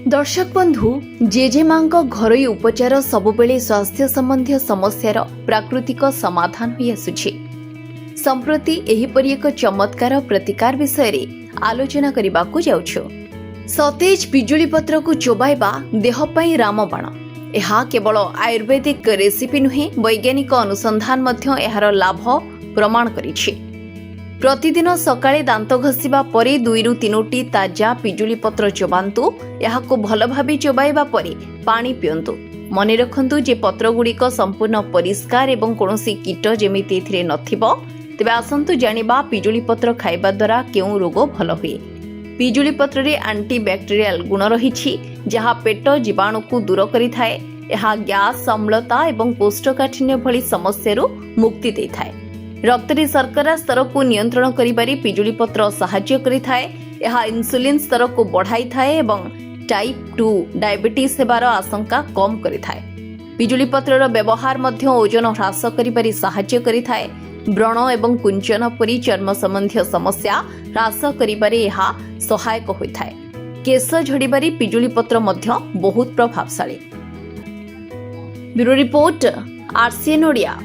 दर्शक बंधु जेजेमा घरोई उपचार सबुबेले स्वास्थ्य संबंधी समस्यार प्राकृतिक समाधान होई आसुछि। संप्रति एहिपरि एक चमत्कार प्रतिकार विषय रे आलोचना करिबाकू जाउछु। सतेज पिजुली पत्र को चोबाइबा देह पई रामबाण। एहा केवल आयुर्वेदिक रेसिपी नुहे, वैज्ञानिक अनुसंधान मध्य एहार लाभ प्रमाण करिछि। प्रतिदिन सकाळे दांत घसीबा परे 2 ରୁ 3ଟି ताजा पिजुली पत्र चोबांतु। एहाको भल भाबे चोबाइबा परे पानी पियंतु। मने रखंतु जे पत्र गुड़िक संपूर्ण परिष्कार एवं कोनोसी कीट जेमिति एथिरे नथिबो। तेबे आसंतु जानिबा पिजुली पत्र खाइबा द्वारा केउ रोग भल हुए। पिजुली पत्र रे एंटीबैक्टेरियल गुण रहिछि, जहा पेट जीवाणु को दूर करिथाए। एहा गैस, अम्लता एवं कोष्ठकाठिन्य भली समस्यारु मुक्ति देइथाए। रक्तरे शर्करा स्तर को नियंत्रण करिबारे पिजुली पत्र सहाय्य करिथाए। एहा इंसुलिन स्तर को बढ़ाई थाए एवं टाइप 2 डायबिटीज हेबार आशंका कम करिथाए। पिजुली पत्रर व्यवहार मध्य ओजन ह्रास करिबारे सहाय्य करिथाए। व्रण एवं कुंचन परि चर्म संबंधी समस्या ह्रास करिबारे एहा सहायक होइथाए। केश झड़िबारे पिजुली पत्र मध्य बहुत प्रभावशाली। Bureau report, RCN Odia.